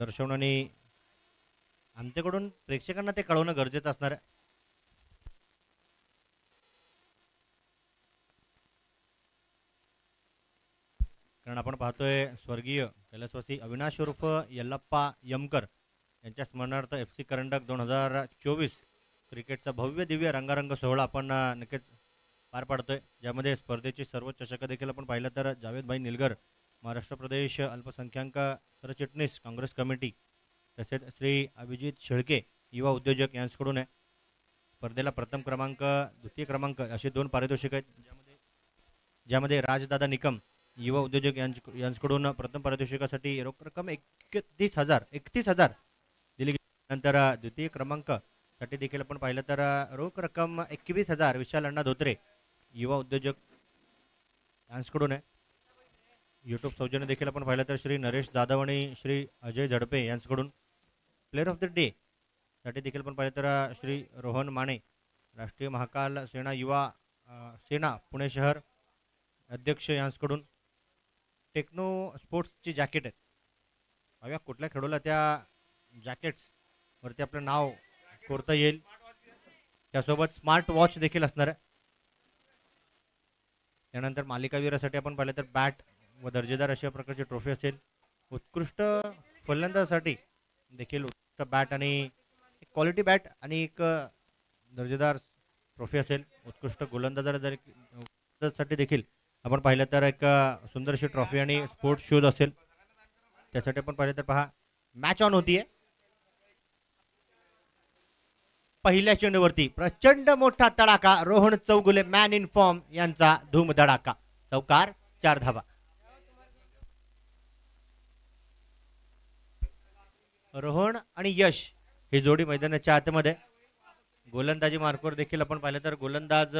दर्शवणं आणि आमच्याकडून प्रेक्षकांना ते कळवणं गरजेचं असणार आहे. कारण आपण पाहतोय स्वर्गीय कैलासवासी अविनाश उर्फ यल्लप्पा यमकर यांच्या स्मरणार्थ FC करंडक 2024 क्रिकेटचा भव्य दिव्य रंगारंग सोहळा आपण नक्कीच पार पाडतोय, ज्यामध्ये स्पर्धेची सर्व चषकं देखील आपण पाहिलं तर जावेदभाई निलगर महाराष्ट्र प्रदेश अल्पसंख्याक सरचिटणीस काँग्रेस कमिटी तसेच श्री अभिजित शेळके युवा उद्योजक यांच्याकडून आहे. स्पर्धेला प्रथम क्रमांक द्वितीय क्रमांक असे 2 पारितोषिक आहेत, ज्यामध्ये राजदादा निकम युवा उद्योजक यांच्याकडून प्रथम पारितोषिकासाठी रोख रक्कम 31,000 दिली गेली. नंतर द्वितीय क्रमांकासाठी देखील आपण पाहिलं तर रोख रक्कम 21,000 विशाल अण्णा धोत्रे युवा उद्योजक यांच्याकडून आहे. यूट्यूब सौजन्य देखील आपण पाहिलं तर श्री नरेश जाधव आणि श्री अजय झडपे यांच्याकडून. प्लेअर ऑफ द डे साठी देखील आपण पाहिलं तर श्री रोहन माने राष्ट्रीय महाकाल सेना युवा सेना पुणे शहर अध्यक्ष यांच्याकडून. टेक्नो स्पोर्ट्सची जॅकेट आहेत, बघा कुठल्या खेळूला त्या जॅकेट्सवरती आपलं नाव कोरता येईल. त्यासोबत स्मार्ट वॉच देखील असणार आहे. त्यानंतर मालिकावीरासाठी आपण पाहिलं तर बॅट व दर्जेदार अशा प्रकारची ट्रॉफी असेल. उत्कृष्ट फलंदाजासाठी देखील उत्कृष्ट बॅट आणि क्वालिटी बॅट आणि एक दर्जेदार ट्रॉफी असेल. उत्कृष्ट गोलंदाजासाठी देखील आपण पाहिलं तर एक सुंदरशी ट्रॉफी आणि स्पोर्ट्स शूज असेल. त्यासाठी आपण पाहिलं तर पहा मॅच ऑन होतीये. पहिल्या चेंडूवरती प्रचंड मोठा तडाखा, Rohan Chougule man in form यांचा धूम धडाका, चौकार, 4 धावा. रोहन आणि यश ही जोडी मैदानाच्या आतमध्ये. गोलंदाजी मार्कवर देखील आपण पाहिलं तर गोलंदाज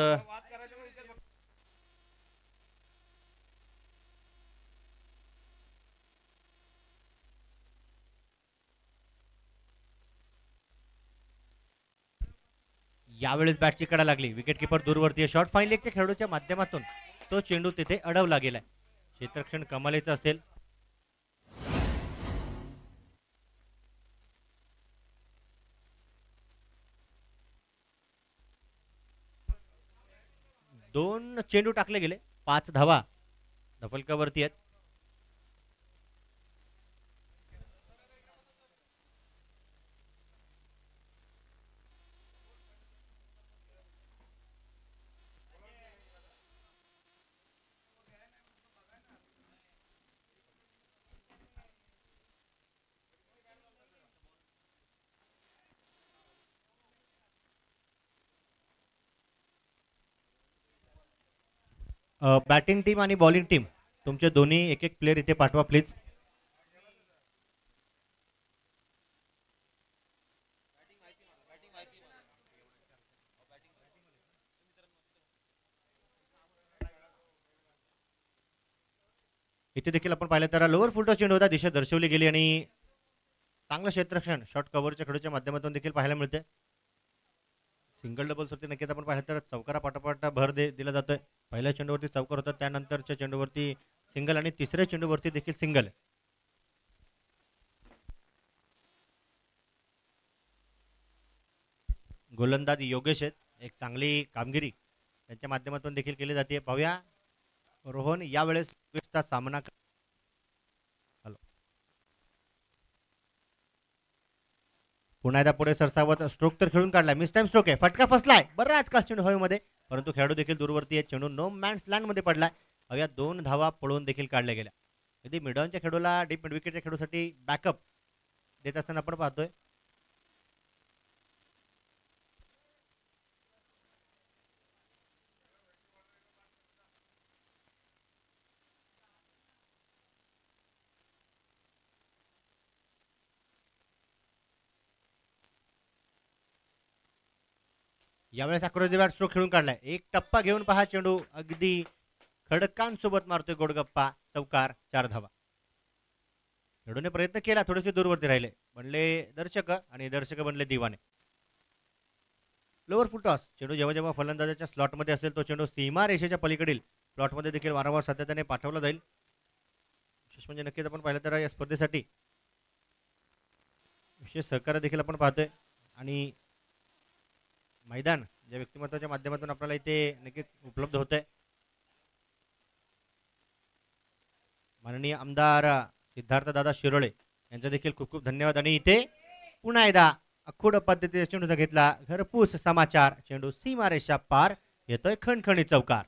यावेळेस बॅटची कडा लागली. विकेट किपर दूरवरती शॉर्ट फाईन लेगच्या खेळाडूच्या माध्यमातून तो चेंडू तिथे अडवला गेलाय. क्षेत्ररक्षण कमालीचं असेल. दोन चेंडू टाकले गेले, 5 धावा धफलकावरती आहेत. बॅटिंग टीम आणि बॉलिंग टीम तुमचे दोन्ही एक एक प्लेयर इथे पाठवा प्लीज. इथे देखील आपण पाहिलं तर लोअर फुलटॉस चेंडू होता, दिशा दर्शवली गेली आणि चांगलं क्षेत्ररक्षण शॉर्ट कव्हरच्या खेळूच्या माध्यमातून देखील पाहायला मिळते. सिंगल डबल्स वरती नक्कीच आपण पाहिलं तर चौकारा पाठोपाठ भर दिला जातोय. पहिल्या चेंडूवरती चौकार होता, त्यानंतरच्या चेंडूवरती सिंगल आणि तिसऱ्या चेंडूवरती देखील सिंगल. गोलंदाज योगेश आहेत, एक चांगली कामगिरी त्यांच्या माध्यमातून देखील केली जाते. पाहूया रोहन यावेळेस योगेशचा सामना. हॅलो, पुन्हा एकदा पुढे सरसावत स्ट्रोक तर खेळून काढलाय. मिस टाइम स्ट्रोक आहे, फटका फसलाय बराच काळ चेंडू हवेमध्ये, परंतु खेळाडू देखील दूरवरती आहे. चेंडू नो मॅन्स लँड मध्ये पडलाय. पाहूया 2 धावा पळून देखील काढल्या गेल्या. कधी मिडॉनच्या खेळूला डीप मिड विकेटच्या खेळूसाठी बॅकअप देत असताना आपण पाहतोय. यावेळेस अक्रोजी बॅट स्ट्रोक खेळून काढलाय. एक टप्पा घेऊन पहा चेंडू अगदी खडकांसोबत मारतोय गोडगप्पा, चौकार, 4 धावा. खेळूने प्रयत्न केला, थोडेसे दूरवरती राहिले, बनले दर्शक आणि दर्शक बनले दिवाने. लोअर फुल टॉस चेंडू जेव्हा जेव्हा फलंदाजाच्या स्लॉटमध्ये असेल तो चेंडू सीमा रेषेच्या पलीकडील प्लॉटमध्ये देखील वारंवार सातत्याने पाठवला जाईल. विशेष म्हणजे नक्कीच आपण पाहिलं तर या स्पर्धेसाठी विशेष सहकार्य देखील आपण पाहतोय आणि मैदान ज्या व्यक्तिमत्वाच्या माध्यमातून आपल्याला इथे नक्कीच उपलब्ध होत आहे. माननीय आमदार सिद्धार्थ दादा शिरोळे यांचा देखील खूप खूप धन्यवाद. आणि इथे पुन्हा एकदा अखूड पद्धतीने चेंडूचा घेतला घरपूस समाचार, चेंडू सीमारेषा पार, येतोय खणखणी चौकार.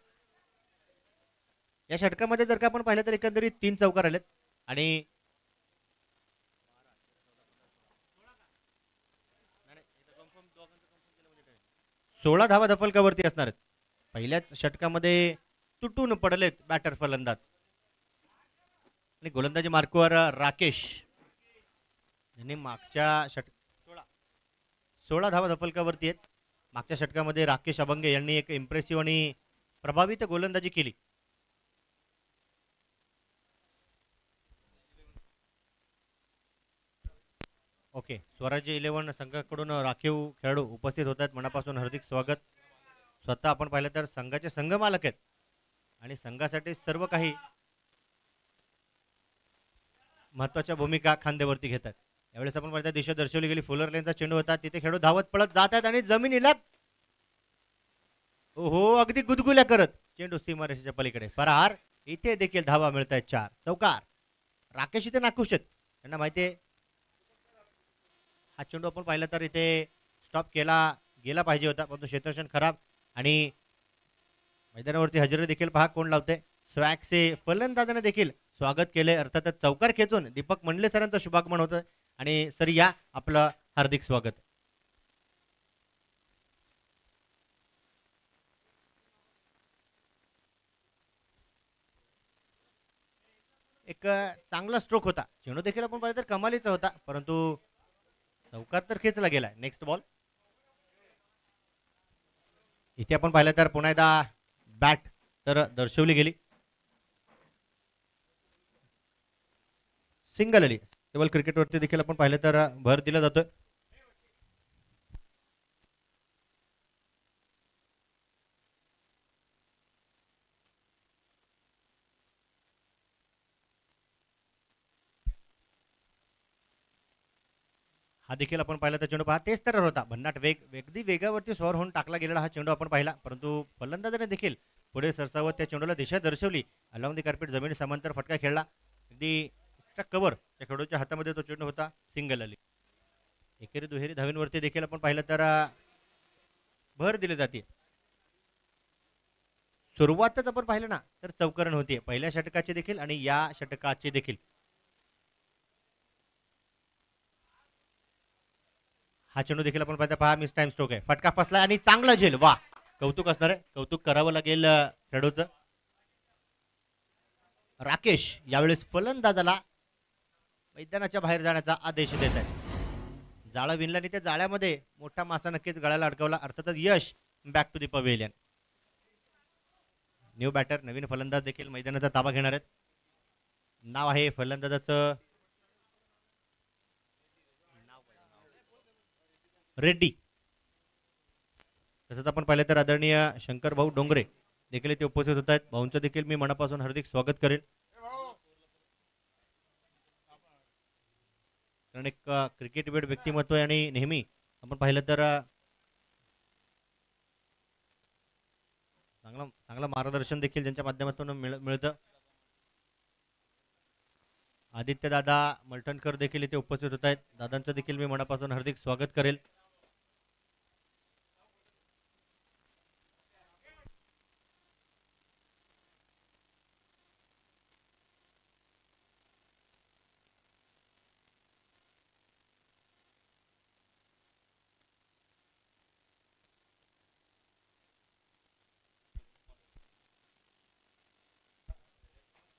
या षटकामध्ये जर का आपण पाहिलं तर एकंदरीत 3 चौकार आलेत आणि 16 धावा धफलकावरती असणार आहेत. पहिल्याच षटकामध्ये तुटून पडलेत बॅटर फलंदाज आणि गोलंदाजी मार्कवर राकेश यांनी मागच्या 16 धावा धफलकावरती आहेत. मागच्या षटकामध्ये राकेश अभंगे यांनी एक इम्प्रेसिव्ह आणि प्रभावित गोलंदाजी केली. ओके, स्वराज्य 11 संघाकडून राखीव खेळाडू उपस्थित होत आहेत. मनापासून हार्दिक स्वागत. स्वतः आपण पाहिलं तर संघाचे संघ मालक आहेत आणि संघासाठी सर्व काही महत्वाच्या भूमिका खांद्यावरती घेतात. यावेळेस आपण पाहिलं दिशा दर्शवली गेली. फुलर लेनचा चेंडू होता, तिथे खेळाडू धावत पळत जात आहेत आणि जमिनीला हो अगदी गुदगुल्या करत चेंडू सीमारेषेच्या पलीकडे फरार. इथे देखील धावा मिळत आहेत 4 चौकार. राकेश इथे नाखुश आहेत, त्यांना माहिती आहे हा चेंडू आपण पाहिलं तर इथे स्टॉप केला गेला पाहिजे होता, परंतु क्षेत्ररक्षण खराब आणि मैदानावरती हजेरी देखील पहा कोण लावते. स्वॅगचे फलंदाजाने देखील स्वागत केले. अर्थातच चौकार खेचून दीपक मंडले सरांचं शुभागमन होतं आणि सर या आपलं हार्दिक स्वागत. एक चांगला स्ट्रोक होता, चेंडू देखील आपण पाहिलं तर कमालीचा होता, परंतु चौकार तर खेचला गेला. Next ball. इथे आपण पाहिलं तर पुन्हा एकदा बॅट तर दर्शवली गेली. सिंगल आली. केवळ क्रिकेटवरती देखील आपण पाहिलं तर भर दिला जातोय. हा देखील आपण पाहिला तर चेंडू पहा तेच तर होता. भन्नाट वेग, अगदी वेगावरती स्वार होऊन टाकला गेलेला हा चेंडू आपण पाहिला, परंतु फलंदाजाने देखील पुढे सरसावत त्या चेंडूला दिशा दर्शवली. अलॉंग दी कार्पेट जमिनी समांतर फटका खेळला. अगदी एक्स्ट्रा कव्हर त्या खेळाडूच्या हातामध्ये तो चेंडू होता. सिंगल आली. एकेरी दुहेरी धावींवरती देखील आपण पाहिलं तर भर दिली जाते. सुरुवातच आपण पाहिलं ना तर चौकरण होती पहिल्या षटकाची देखील आणि या षटकाची देखील. हा चेंडू देखील आपण पाहता पहा मिस टाइम स्ट्रोक आहे. फटका फसला आणि चांगला झेल. वा, कौतुक असणार आहे, कौतुक करावं लागेल खेळाडूचं. राकेश यावेळेस फलंदाजाला मैदानाच्या बाहेर जाण्याचा आदेश देत आहे. जाळं विणलं आणि त्या जाळ्यामध्ये मोठा मासा नक्कीच गळ्याला अडकवला. अर्थातच Yash back to the pavilion. New batter नवीन फलंदाज देखील मैदानाचा ताबा घेणार आहेत. नाव आहे फलंदाजाचं रेड्डी. तसंच आपण पाहिलं तर आदरणीय शंकर भाऊ डोंगरे देखील ते उपस्थित होत आहेत. भाऊंचं देखील मी मनापासून हार्दिक स्वागत करेन. कारण एक क्रिकेट वेड व्यक्तिमत्व आहे आणि नेहमी आपण पाहिलं तर चांगलं मार्गदर्शन देखील त्यांच्या माध्यमातून मिळतं. आदित्य दादा मलटणकर देखील इथे उपस्थित होत आहेत. दादांचं देखील मी मनापासून हार्दिक स्वागत करेल.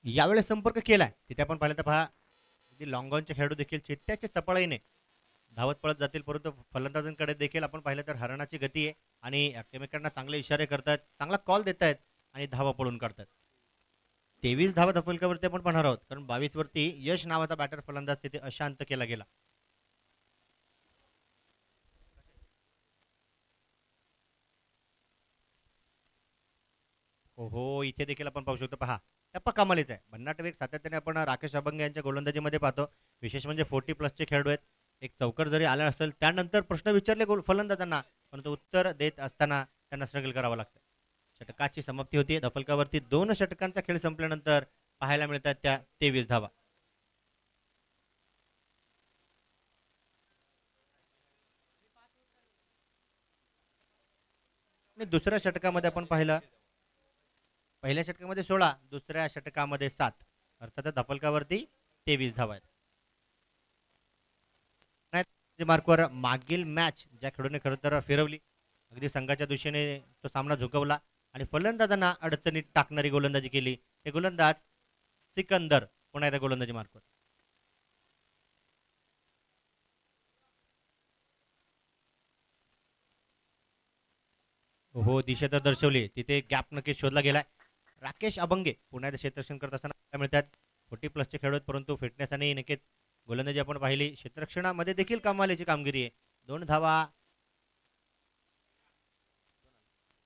यावेळेस संपर्क केलाय तिथे आपण पाहिलं तर पहा लॉंगॉनचे खेळाडू देखील चित्त्याच्या चपळाईने धावत पळत जातील, परंतु फलंदाजांकडे देखील आपण पाहिलं तर हरणाची गती आहे आणि एकमेकांना चांगले इशारे करतायत, चांगला कॉल देत आहेत आणि धावा पळून काढतात. 23 धावा धफलकावरती आपण पाहणार आहोत, कारण 22 वरती यश नावाचा बॅटर फलंदाज तिथे अशांत केला गेला. हो, इथे देखील आपण पाहू शकतो पहा टप्पा कमालीचा आहे. भन्नाट वेग सातत्याने आपण राकेश अभंग यांच्या गोलंदाजीमध्ये पाहतो. विशेष म्हणजे 40 प्लसचे खेळाडू आहेत. एक चौकर जरी आला असेल त्यानंतर प्रश्न विचारले फलंदाजांना, परंतु उत्तर देत असताना त्यांना स्ट्रगल करावं लागतं. षटकाची समाप्ती होती. धफलकावरती 2 षटकांचा खेळ संपल्यानंतर पाहायला मिळतात त्या 23 धावा. आणि दुसऱ्या षटकामध्ये आपण पाहिलं, पहिल्या षटकामध्ये 16, दुसऱ्या षटकामध्ये 7, अर्थात धफलकावरती 23 धावा आहेत. मार्कवर मागील मॅच ज्या खेळूने खरं तर फिरवली, अगदी संघाच्या दिशेने तो सामना झुकवला आणि फलंदाजांना अडचणीत टाकणारी गोलंदाजी केली. हे गोलंदाज सिकंदर पुन्हा एकदा गोलंदाजी मार्कवर. हो, दिशा तर दर्शवली, तिथे गॅप नक्कीच शोधला गेलाय. राकेश अभंगे पुन्हा एकदा क्षेत्ररक्षण करत असताना मिळतात. 40 प्लसचे खेळत, परंतु फिटनेस आणि नक्कीच गोलंदाजी आपण पाहिली. क्षेत्ररक्षणामध्ये देखील कमालीची कामगिरी आहे. 2 धावा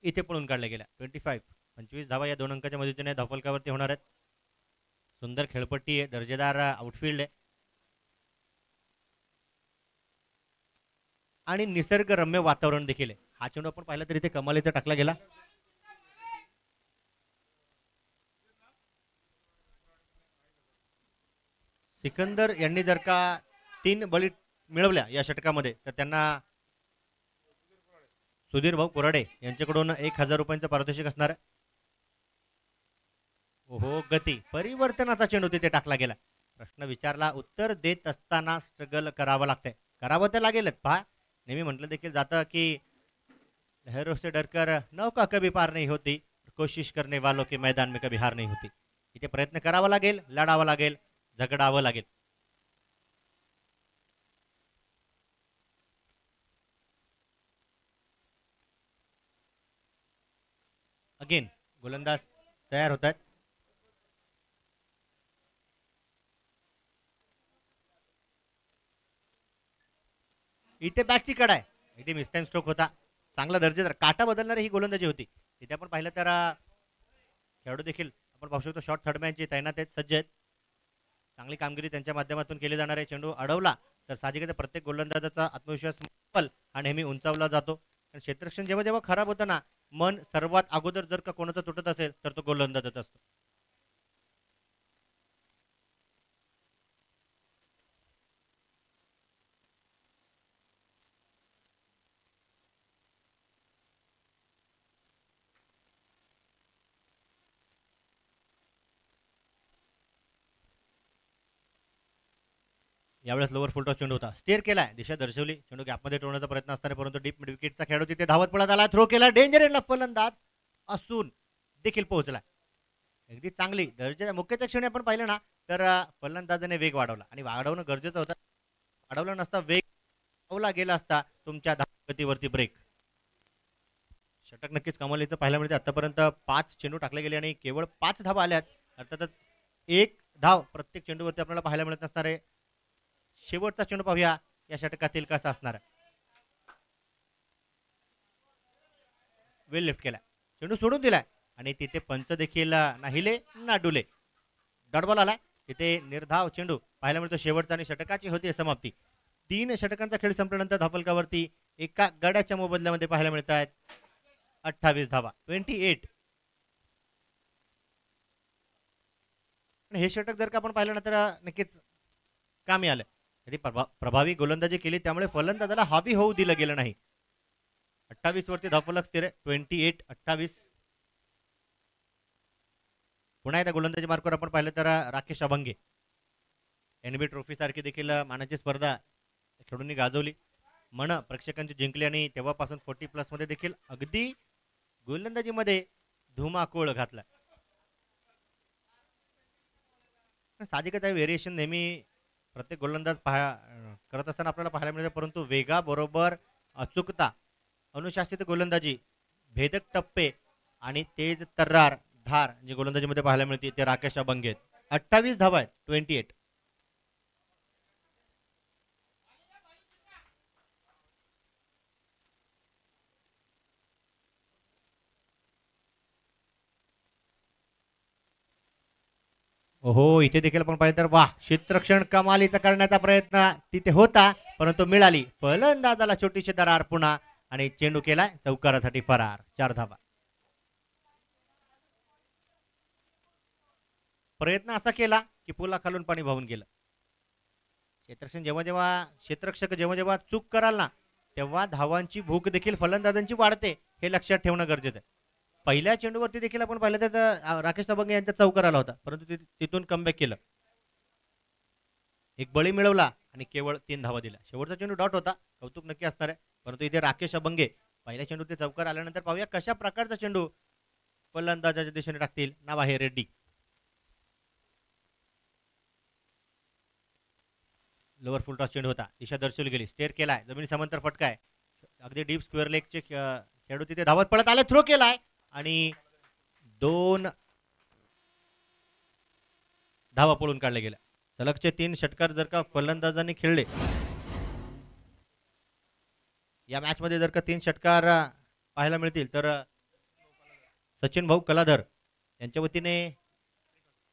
इथे पळून काढल्या गेल्या. 25 धावा या 2 अंकाच्या मदतीने धावफलकावरती होणार आहेत. सुंदर खेळपट्टी आहे, दर्जेदार आउटफील्ड आहे आणि निसर्गरम्य वातावरण देखील आहे. हा चेंडू आपण पाहिला तरी इथे कमालीचा टाकला गेला. सिकंदर यांनी जर का 3 बळी मिळवल्या या षटकामध्ये तर त्यांना सुधीर भाऊ कोराडे यांच्याकडून 1000 रुपयांचं पारितोषिक असणार आहे. ओहो, गती परिवर्तनाचा चेंडू तिथे टाकला गेला. प्रश्न विचारला, उत्तर देत असताना स्ट्रगल करावं लागतंय. करावं तर लागेलच. पहा, नेहमी म्हटलं देखील जातं की लहरों से डरकर नौका कभी पार नहीं होती, कोशिश करने वालों के मैदान में कभी हार नहीं होती. इथे प्रयत्न करावा लागेल, लढावं लागेल, झगडावं लागेल. अगेन गोलंदाज तयार होत आहेत. इथे बॅटची कडा आहे. इथे मिसटाईम स्ट्रोक होता. चांगला दर्जेदार काटा बदलणारी ही गोलंदाजी होती. इथे आपण पाहिलं तर खेळाडू देखील आपण पाहू शकतो शॉर्ट थर्डमॅनची तैनात आहेत, सज्ज आहेत. चांगली कामगिरी त्यांच्या माध्यमातून केली जाणार आहे. चेंडू अडवला तर साहजिकच प्रत्येक गोलंदाजाचा आत्मविश्वास हा नेहमी उंचावला जातो. कारण क्षेत्ररक्षण जेव्हा जेव्हा खराब होतं ना, मन सर्वात अगोदर जर का कोणाचं तुटत असेल तर तो गोलंदाजच असतो. यावेळेस लोअर फुलटॉस चेंडू होता, स्टेअर केलाय, दिशा दर्शवली, चेंडू गॅपमध्ये ठेवण्याचा प्रयत्न असताना परंतु डीप मिड विकेटचा खेळाडू तिथे धावत पळत आला, थ्रो केला, डेंजर एंडला फलंदाज असून देखील पोहोचला. अगदी चांगली दर्जाच्या मुख्यच्या क्षणी आपण पाहिलं ना तर फलंदाजाने वेग वाढवला आणि वाढवणं गरजेचं होतं. वाढवलं नसता वेग लावला गेला असता तुमच्या गतीवरती ब्रेक. षटक नक्कीच कमालीचं पाहायला मिळते. आतापर्यंत 5 चेंडू टाकले गेले आणि केवळ 5 धावा आल्यात. अर्थातच 1 धाव प्रत्येक चेंडूवरती आपल्याला पाहायला मिळत असणार आहे. शेवटचा चेंडू पाहूया या षटकातील कसा असणार आहे. वेल लिफ्ट केला, चेंडू सोडून दिलाय आणि तिथे पंच देखील नाहिले ना डुले. डॉट बॉल आलाय, तिथे निर्धाव चेंडू पाहायला मिळतो. शेवटचा आणि षटकाची होती समाप्ती. 3 षटकांचा खेळ संपल्यानंतर धावफलकावरती एका गड्याच्या मोबदल्यामध्ये पाहायला मिळत आहेत 28 धावा, 28. हे षटक जर का आपण पाहिलं ना तर नक्कीच कामी आलं. तरी प्रभावी गोलंदाजी केली त्यामुळे फलंदाजाला हावी होऊ दिलं गेलं नाही. 28 वरती धावफलक स्थिर आहे. 28-28. पुन्हा एकदा गोलंदाजी मार्कवर आपण पाहिलं तर राकेश अभंगे एनबी ट्रॉफी सारखी देखील मानाची स्पर्धा खेळून गाजवली, मन प्रेक्षकांची जिंकली आणि तेव्हापासून 40 प्लस मध्ये देखील अगदी गोलंदाजीमध्ये धुमाकूळ घातला. साहजिकच आहे, व्हेरिएशन नेहमी प्रत्येक गोलंदाज करत असताना आपल्याला पाहायला मिळते, परंतु वेगाबरोबर अचूकता, अनुशासित गोलंदाजी, भेदक टप्पे आणि तेज तर्रार धार जी गोलंदाजीमध्ये पाहायला मिळते ते राकेश अभंगे आहेत. 28 धावा आहेत, 28. ओहो, इथे देखील आपण पाहिलं तर वाह, क्षेत्ररक्षण कमालीचा करण्याचा प्रयत्न तिथे होता, परंतु मिळाली फलंदाजाला छोटीशी दरार पुन्हा आणि चेंडू केलाय चौकारासाठी फरार. 4 धावा. प्रयत्न असा केला की पुला खालून पाणी वाहून गेलं. क्षेत्ररक्षक जेव्हा जेव्हा चूक कराल ना, तेव्हा धावांची भूक देखील फलंदाजांची वाढते, हे लक्षात ठेवणं गरजेचं आहे. पहिल्या चेंडूवरती देखील आपण पाहिलं तर राकेश तबंग यांचा चौकार आला होता, परंतु तिथून कमबॅक केलं, एक बळी मिळवला आणि केवळ 3 धावा दिल्या. शेवटचा चेंडू डॉट होता, कौतुक नक्की असणार आहे, परंतु इथे राकेश अबंगे पहिल्या चेंडू ते चौकार आल्यानंतर पाहूया कशा प्रकारचा चेंडू फलंदाजाच्या दिशेने टाकतील. नाव आहे रेड्डी. लोअर फुल टॉस चेंडू होता, दिशा दर्शवली गेली, स्टेअर केलाय, जमिनी समांतर फटकाय, अगदी डीप स्क्वेअर लेगचे खेळाडू तिथे धावत पळत आले, थ्रो केलाय आणि 2 धावा पळून काढले गेल्या. सलगचे 3 षटकार जर का फलंदाजांनी खेळले या मॅच मध्ये, जर का 3 षटकार पाहायला मिळतील तर सचिन भाऊ कलाधर यांच्या वतीने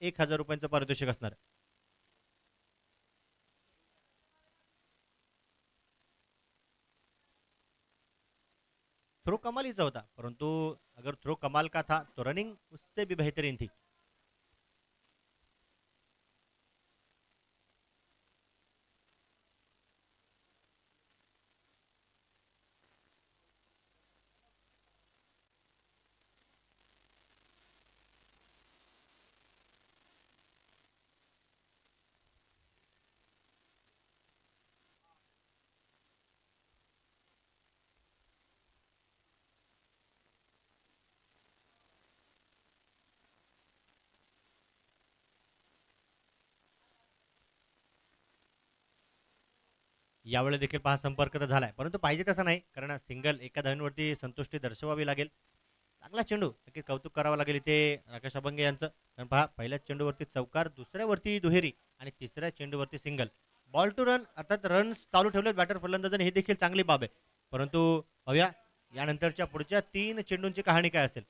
1000 रुपयांचं पारितोषिक असणार. थ्रो कमालीचा होता, परंतु अगर थ्रो कमाल का था तो रनिंग उससे भी बेहतरीन थी. यावेळी देखील पहा संपर्क तर झालाय, परंतु पाहिजे तसं नाही, कारण सिंगल एका धावेवरती संतुष्टी दर्शवावी लागेल. चांगला चेंडू, नक्की कौतुक करावं लागेल इथे राकेश अबंगे यांचं. कारण पहा, पहिल्या चेंडूवरती चौकार, दुसऱ्यावरती दुहेरी आणि तिसऱ्या चेंडूवरती सिंगल. बॉल टू रन अर्थात रन्स चालू ठेवले बॅटर फलंदाजाने, हे देखील चांगली बाब आहे. परंतु पाहूया यानंतरच्या पुढच्या 3 चेंडूंची कहाणी काय असेल.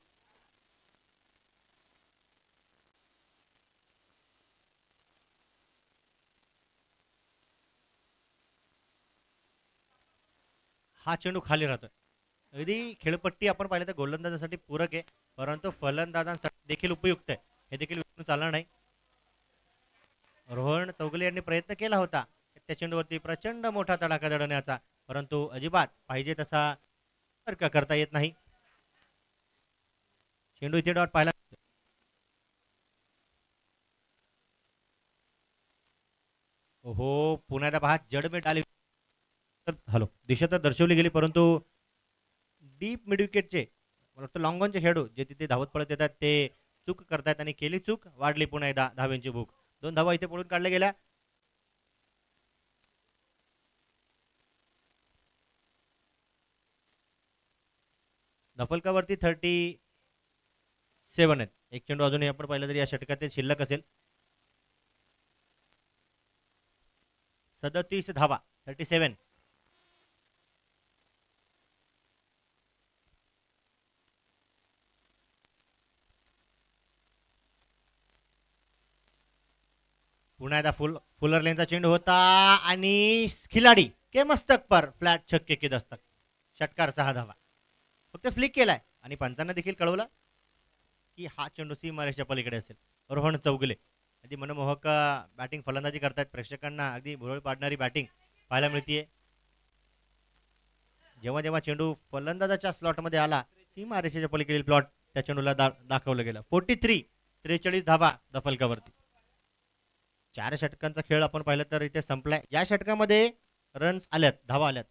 हा चेंडू खाली राहतोय, अगदी खेळपट्टी आपण पाहिलं तर गोलंदाजासाठी पूरक आहे, परंतु फलंदाजांसाठी देखील उपयुक्त आहे, हे देखील विसरून चालणार नाही. रोहन चौगुले यांनी प्रयत्न केला होता त्या चेंडूवरती प्रचंड मोठा तडाखा जडवण्याचा, परंतु अजिबात पाहिजे तसा तर्क करता येत नाही. चेंडू इथे डॉट पाहिला. ओहो, पुण्याचा पहा जडमेट आली. हॅलो, दिशा तर दर्शवली गेली, परंतु डीप मिड विकेटचे मला वाटतं लॉंग ऑनचे खेळाडू जे तिथे धावत पळत येतात ते चूक करतायत आणि केली चूक, वाढली पुन्हा एकदा धाव्यांची भूक. 2 धावा इथे पळून काढल्या गेल्या. धफलकावरती 37 आहेत. एक चेंडू अजूनही आपण पाहिलं तरी या षटकात शिल्लक असेल. 37 धावा, 37. पुन्हा एकदा फुलर लेनचा चेंडू होता आणि खिलाडी के मस्तक पर फ्लॅट छक्के के दस्तक. षटकार 6 धावा, फक्त फ्लिक केलाय आणि पंचांना देखील कळवलं की हा चेंडू सीमारेषेच्या पलीकडे असेल. रोहन चौगुले अगदी मनमोहक बॅटिंग फलंदाजी करतायत, प्रेक्षकांना अगदी भुरळ पाडणारी बॅटिंग पाहायला मिळतीये. जेव्हा जेव्हा चेंडू फलंदाजाच्या स्लॉटमध्ये आला, सीमारेषेच्या पलीकडील प्लॉट त्या चेंडूला दाखवलं गेलं. 43 धावा दफलकावरती. 4 षटकांचा खेळ आपण पाहिलं तर इथे संपलाय. या षटकामध्ये रन्स आल्यात, धावा आल्यात,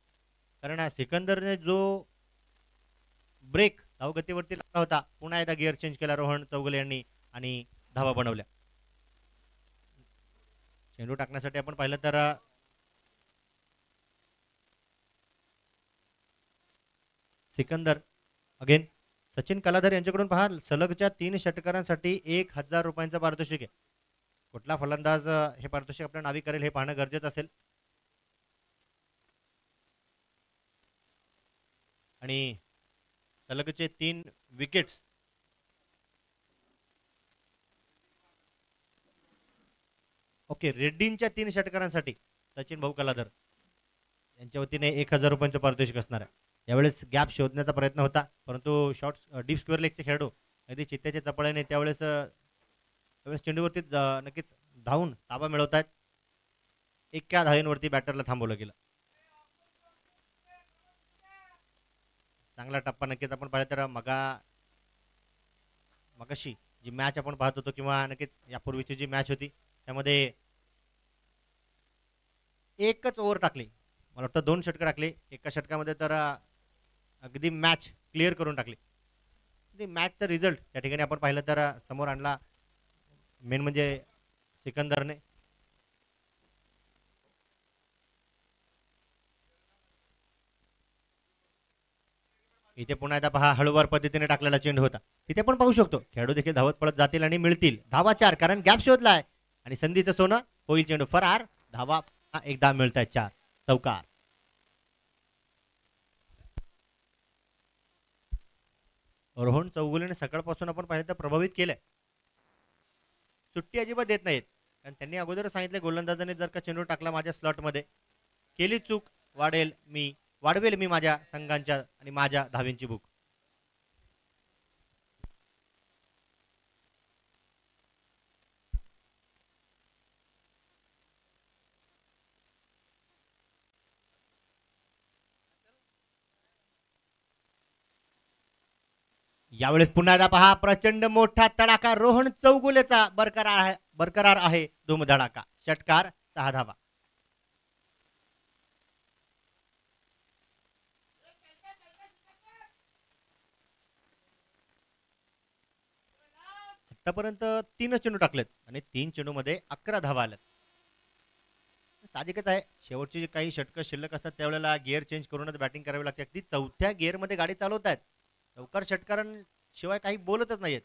कारण सिकंदरने जो ब्रेक धावगतीवरती लागला होता, पुन्हा एकदा गिअर चेंज केला रोहन चौगुले यांनी आणि धावा बनवल्या. चेंडू टाकण्यासाठी आपण पाहिलं तर सिकंदर अगेन सचिन कलाधर यांच्याकडून पहा सलगच्या 3 षटकारांसाठी 1000 रुपयांचं पारितोषिक आहे. कुठला फलंदाज हे पारितोषिक आपल्या नावी करेल हे पाहणं गरजेचं असेल. आणि सलगचे 3 विकेट्स ओके, रेड्डींच्या 3 षटकारांसाठी सचिन भाऊ कलाधर यांच्या वतीने 1000 रुपयांचं पारितोषिक असणार आहे. यावेळेस गॅप शोधण्याचा प्रयत्न होता, परंतु शॉर्ट डीप स्क्वेअर लेगचे खेळाडू अगदी चित्त्याच्या चपळाने त्यावेळेस चेंडूवरती नक्कीच धावून ताबा मिळवत आहेत. एका धावेवरती बॅटरला थांबवलं गेलं. चांगला टप्पा नक्कीच आपण पाहिलं तर मगाशी जी मॅच आपण पाहत होतो किंवा नक्कीच यापूर्वीची जी मॅच होती त्यामध्ये एकच ओव्हर टाकली, मला वाटतं 2 षटकं टाकली एका षटकामध्ये, तर अगदी मॅच क्लिअर करून टाकली. मॅचचा रिझल्ट त्या ठिकाणी आपण पाहिलं तर समोर आणला मेन म्हणजे सिकंदरने. इथे पुन्हा एकदा पहा, हळूवार पद्धतीने टाकलेला चेंडू होता. तिथे पण पाहू शकतो खेळाडू देखील धावत पळत जातील आणि मिळतील धावा 4, कारण गॅप शोधलाय आणि संधीचं सोनं होईल. चेंडू फरार, धावा एकदा मिळत आहेत 4, चौकार. रोहन चौगुलेने सकाळपासून आपण पाहिलं तर प्रभावित केलंय, सुट्टी अजिबात देत नाहीत. कारण त्यांनी अगोदर सांगितले गोलंदाजाने जर का चेंडू टाकला माझ्या स्लॉटमध्ये, केली चूक वाढवेल मी माझ्या संघांच्या आणि माझ्या धावींची भूक. यावेळेस पुन्हा एकदा पहा, प्रचंड मोठा तडाखा रोहन चौगुलेचा बरकरार आहे धूमधडाका. षटकार, 6 धावा. आतापर्यंत 3 चेंडू टाकलेत आणि 3 चेंडू मध्ये 11 धावा आल्यात. साहजिकच आहे, शेवटची काही षटकं शिल्लक असतात त्यावेळेला गिअर चेंज करूनच बॅटिंग करावी लागते. अगदी 4थ्या गिअरमध्ये गाडी चालवत आहेत, लवकर षटकारांशिवाय काही बोलतच नाहीयेत.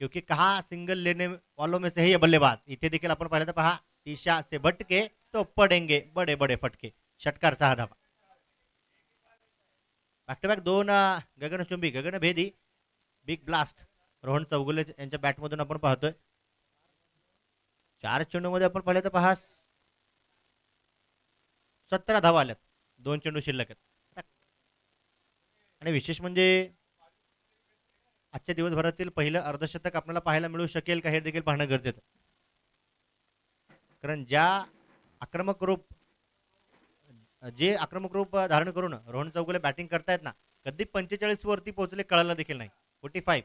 क्योंकि कहा सिंगल लेने वालों में से है ये बल्लेबाज. इथे देखील आपण पाहिलं तर पहा, ईशा से भटके तो पडेंगे बडे बडे फटके. षटकार, 6 धावा. बॅक टू बॅक 2 गगनचुंबी गगनभेदी बिग ब्लास्ट रोहन चौगुले यांच्या बॅटमधून आपण पाहतोय. 4 चेंडू मध्ये आपण पाहिलं तर पहा 17 धावा आल्यात, 2 चेंडू शिल्लक आहेत. आणि विशेष म्हणजे आजच्या दिवसभरातील पहिलं अर्धशतक आपल्याला पाहायला मिळू शकेल का हे देखील पाहणं गरजेचं. कारण जे आक्रमक रूप धारण करून रोहन चौगुले बॅटिंग करतायत ना, कधी 45 वरती पोहोचले कळलं देखील नाही. 45.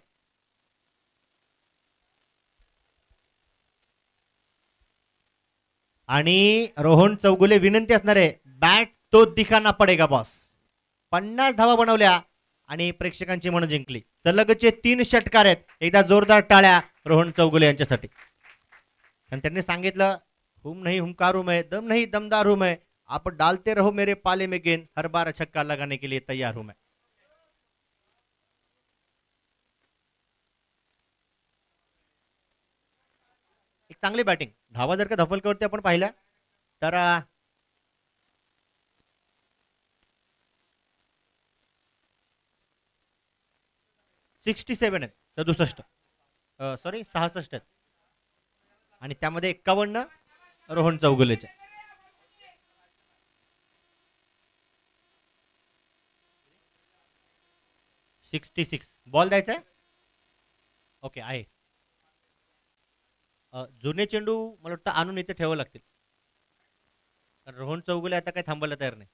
आणि रोहन चौगुले विनंती असणार आहे, बॅट तो दिखाना पडेगा बॉस. 50 धावा बनवल्या आणि प्रेक्षकांची मन जिंकली. सलगचे 3 षटकार आहेत. एकदा जोरदार टाळ्या रोहन चौगुले यांच्यासाठी. आणि त्यांनी सांगितलं, हुम नहीं हुंकारू मैं, दम नहीं दमदार हूं मैं, आप डालते रहो मेरे पाले में गेंद, हर बार छक्का लगाने के लिए तैयार हूं मैं. एक चांगली बॅटिंग. धावा जर का धफलकावरती आपण पाहिल्या तर 67 आहेत, 66 आहेत आणि त्यामध्ये 51 रोहन चौगुलेचे. बॉल द्यायचा आहे. ओके, आहे. जुने चेंडू मला वाटतं आणून इथे ठेवावे लागतील, कारण रोहन चौगुले आता काही थांबायला तयार नाही.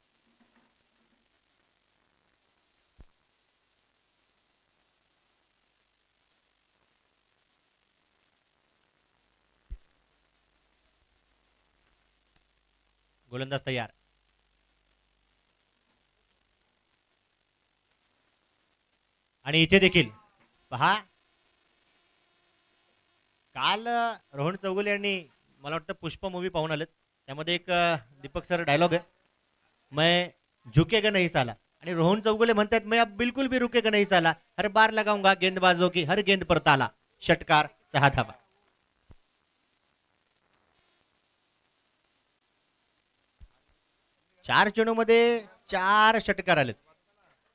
गोलंदाज तयार. आणि इथे देखील पहा, काल रोहन चौगुले यांनी मला वाटतं पुष्प मूवी पाहून आलेत. त्यामध्ये एक दीपक सर डायलॉग आहे, मैं झुकेगा नहीं साला. आणि रोहन चौगुले म्हणतात, मैं अब बिल्कुल भी रुकेगा नहीं साला, हर बार लगाऊंगा गेंदबाजों की हर गेंद पर ताला. षटकार, 6 धावा. चार चेंडू मध्ये 4 षटकार आलेत.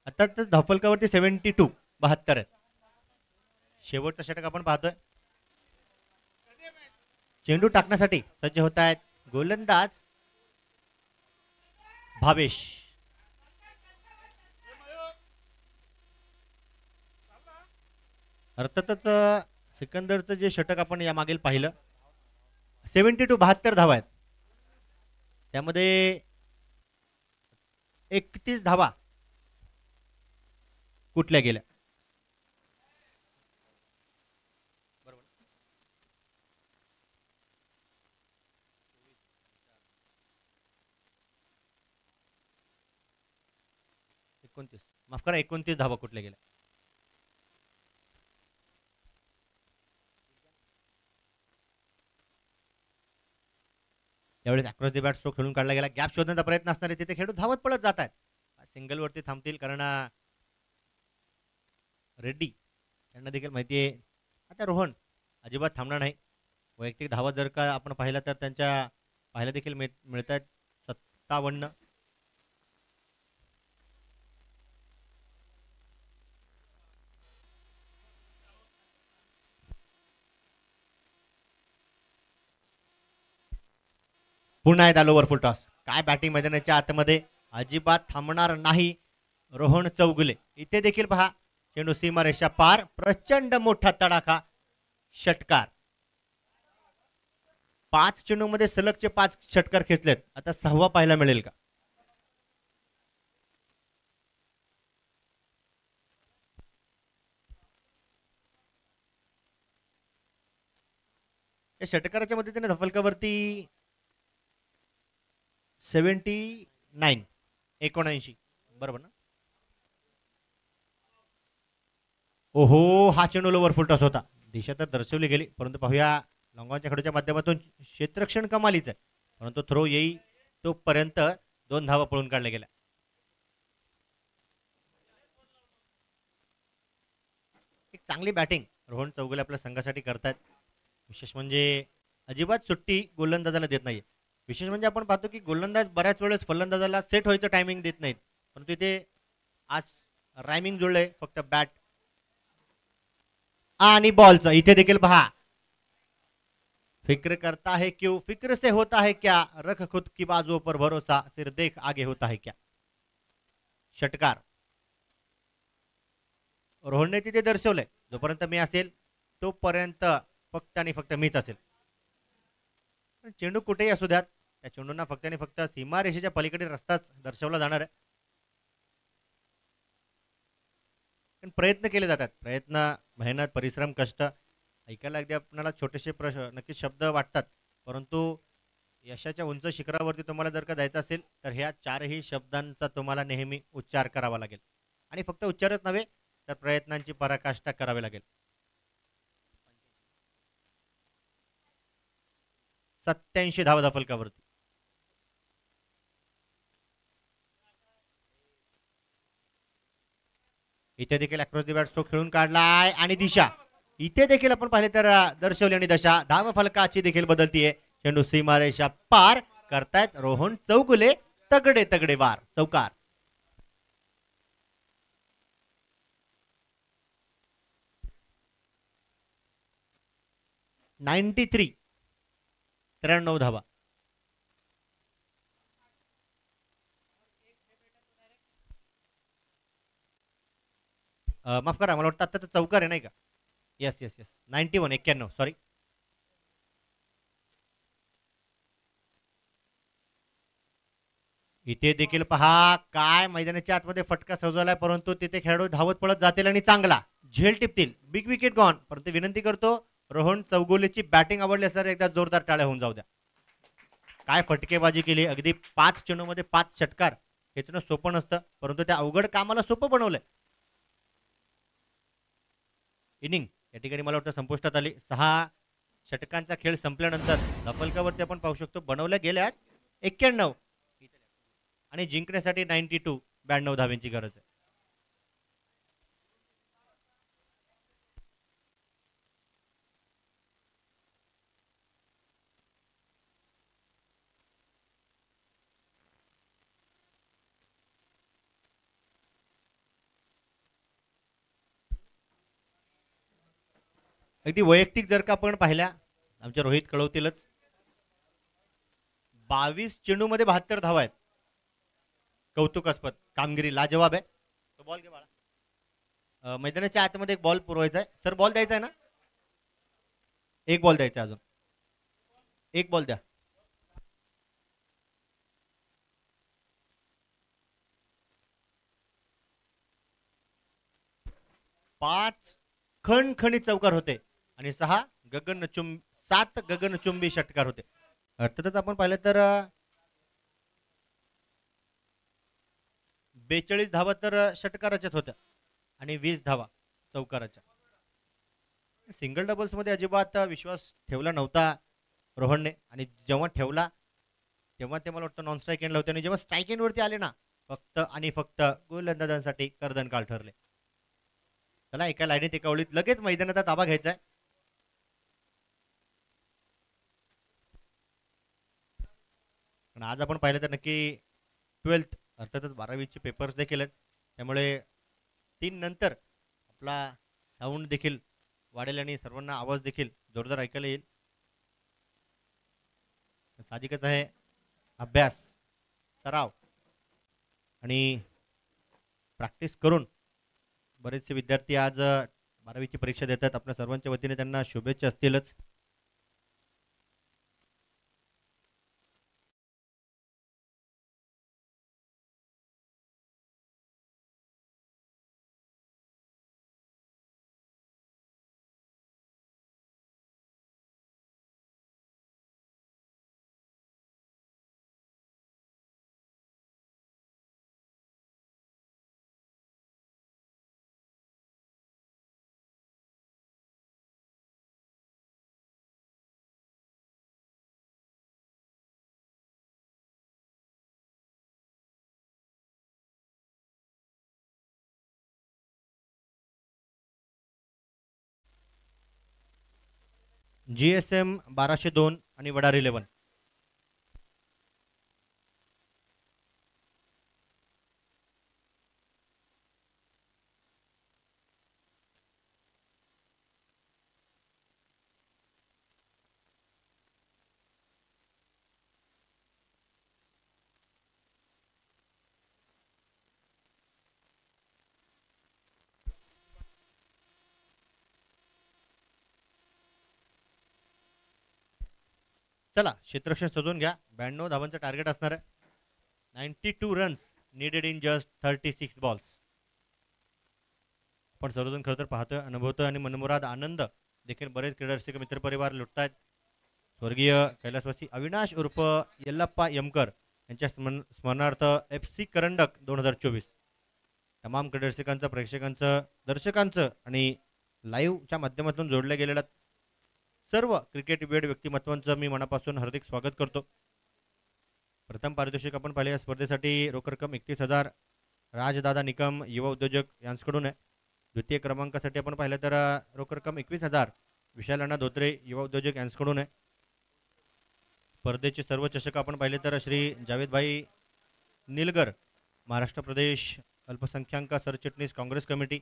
आता तर धफलकावरती 72 आहेत. शेवटचा षटक आपण पाहतोय. चेंडू टाकण्यासाठी सज्ज होत आहेत गोलंदाज भावेश. अर्थातच सिकंदरचं जे षटक आपण यामागील पाहिलं 72 धावा आहेत, त्यामध्ये 31 धावा कुठल्या गेल्या. बरोबर 29, माफ करा 29 धावा कुठल्या गेल्या. यावेळेस अक्रॉस द बॅट स्ट्रोक खेळून काढला गेला. गॅप शोधण्याचा प्रयत्न असणारे तिथे खेळून धावत पळत जात आहेत. सिंगल वरती थांबतील कारण रेड्डी यांना देखील माहिती आहे आता रोहन अजिबात थांबणार नाही. वैयक्तिक धावा जर का आपण पाहिलं तर त्यांच्या पाहायला देखील मिळत आहेत 57. पुन्हा एकदा लोवर फुल टॉस. काय बॅटिंग मैदानाच्या आतमध्ये अजिबात थांबणार नाही रोहन चौगुले. इथे देखील पहा चेंडू सीमारेषा पार, प्रचंड मोठा तडाखा, षटकार. 5 चेंडूमध्ये सलगचे 5 षटकार खेचलेत. आता 6वा पाहायला मिळेल का. या षटकाराच्या मदतीने धफलकावरती 79 बरोबर ना. ओहो, हा चेंडू लोवर फुल टॉस होता. दिशा तर दर्शवली गेली परंतु पाहूया लॉंगॉनच्या खेळूच्या माध्यमातून क्षेत्ररक्षण कमालीच आहे परंतु थ्रो येई तोपर्यंत 2 धावा पळून काढल्या गेल्या. एक चांगली बॅटिंग रोहन चौगुले आपल्या संघासाठी करतात. विशेष म्हणजे अजिबात सुट्टी गोलंदाजाला देत नाही. विशेष म्हणजे आपण पाहतो की गोलंदाज बऱ्याच वेळेस फलंदाजाला सेट व्हायचं टायमिंग देत नाहीत परंतु इथे आज रायमिंग जुळलंय फक्त बॅट आणि बॉलचं. इथे देखील पहा फिक्र करता है क्यों, फिक्र से होता है क्या, रख खुद की बाजू पर भरोसा, फिर देख आगे होता है क्या. षटकार रोहनने तिथे दर्शवलंय जोपर्यंत मी असेल तोपर्यंत फक्त आणि फक्त मीच असेल. चेंडू कुठेही असू द्यात त्या चेंडूंना फक्त आणि फक्त सीमारेषेच्या पलीकडे रस्ताच दर्शवला जाणार आहे. पण प्रयत्न केले जातात, प्रयत्न मेहनत परिश्रम कष्ट ऐकायला अगदी आपल्याला छोटेसे प्रश्न नक्कीच शब्द वाटतात परंतु यशाच्या उंच शिखरावरती तुम्हाला जर का जायचं असेल तर ह्या 4ही शब्दांचा तुम्हाला नेहमी उच्चार करावा लागेल आणि फक्त उच्चारच नव्हे तर प्रयत्नांची पराकाष्ठा करावी लागेल. 87 धावा फलकावरती. इथे देखील अक्रॉस द बॅट स्ट्रोक खेळून काढलाय आणि दिशा इथे देखील आपण पाहिले तर दर्शवली आणि दशा धाव फलकाची देखील बदलतीये. चेंडू सीमारेषा पार करतायत रोहन चौगुले. तगडे तगडे वार, चौकार. $93 93 धावा. माफ करा मला वाटतं आता तर चौकार आहे नाही का. Yes yes yes 91 sorry. इथे देखील पहा काय मैदानाच्या आतमध्ये फटका सजवलाय परंतु तिथे खेळाडू धावत पळत जातील आणि चांगला झेल टिपतील. Big wicket gone. परंतु विनंती करतो रोहन चौगुलेची बॅटिंग आवडली सर एकदा जोरदार टाळ्या होऊन जाऊ द्या. काय फटकेबाजी केली. अगदी 5 चेंडूमध्ये 5 षटकार खेचणं सोपं नसतं परंतु त्या अवघड कामाला सोपं बनवलंय. इनिंग या ठिकाणी मला वाटतं संपुष्टात आली. 6 षटकांचा खेळ संपल्यानंतर धफलकावरती आपण पाहू शकतो बनवल्या गेल्यात 91 आणि जिंकण्यासाठी 92 धाव्यांची गरज आहे. अगदी वैयक्तिक जर का आपण पाहिल्या आमचे रोहित कळवतीलच. 22 चेंडूमध्ये 72 धावा आहेत. कौतुकास्पद कामगिरी लाजवाब आहे. तो बॉल घे बाळा. मैदानाच्या आतमध्ये एक बॉल पुरवायचा आहे. सर बॉल द्यायचा आहे ना. एक बॉल द्यायचा अजून. एक बॉल द्या. पाच खणखणीत चौकार होते आणि 7 गगनचुंबी षटकार होते. अर्थातच आपण पाहिलं तर 42 धावा तर षटकाराच्याच होत्या आणि 20 धावा चौकाराच्या. सिंगल डबल्स मध्ये अजिबात विश्वास ठेवला नव्हता रोहनने आणि जेव्हा ठेवला तेव्हा ते मला वाटतं नॉन स्ट्राईक एंडला होते आणि जेव्हा स्ट्राईक एंड वरती आले ना फक्त आणि फक्त गोलंदाजांसाठी कर्दनकाळ ठरले. त्याला एका लाईनीत एका ओळीत लगेच मैदानाचा ताबा घ्यायचा आहे. पण आज आपण पाहिलं तर नक्की 12th अर्थातच 12वीचे पेपर्स देखील आहेत त्यामुळे 3 नंतर आपला साऊंड देखील वाढेल आणि सर्वांना आवाज देखील जोरदार ऐकायला येईल. साहजिकच आहे अभ्यास सराव आणि प्रॅक्टिस करून बरेचसे विद्यार्थी आज 12वीची परीक्षा देतात. आपल्या सर्वांच्या वतीने त्यांना शुभेच्छा असतीलच. GSM 1202 आणि वडार 11. चला क्षेत्ररक्षण शोधून घ्या. 92 धावांचं टार्गेट असणार आहे. 92 runs needed in just 36 balls. आपण सर्वजण खरं तर पाहतोय अनुभवतोय आणि मनमुराद आनंद देखील बरेच क्रीडारसिक मित्रपरिवार लुटतायत. स्वर्गीय कैलासवासी अविनाश उर्फ यल्लप्पा यमकर यांच्या स्मरणार्थ FC करंडक 2024 तमाम क्रीडारसिकांचं प्रेक्षकांचं दर्शकांचं आणि लाईव्हच्या माध्यमातून जोडल्या गेलेल्या सर्व क्रिकेट वेड व्यक्तिमत्वांचं मी मनापासून हार्दिक स्वागत करतो. प्रथम पारितोषिक आपण पाहिले या स्पर्धेसाठी रोख रक्कम 31,000 राजदादा निकम युवा उद्योजक यांच्याकडून आहे. द्वितीय क्रमांकासाठी आपण पाहिलं तर रोख रक्कम 21,000 विशाल अण्णा धोत्रे युवा उद्योजक यांच्याकडून आहे. स्पर्धेचे सर्व चषक आपण पाहिले तर श्री जावेदभाई निलगर महाराष्ट्र प्रदेश अल्पसंख्याक सरचिटणीस काँग्रेस कमिटी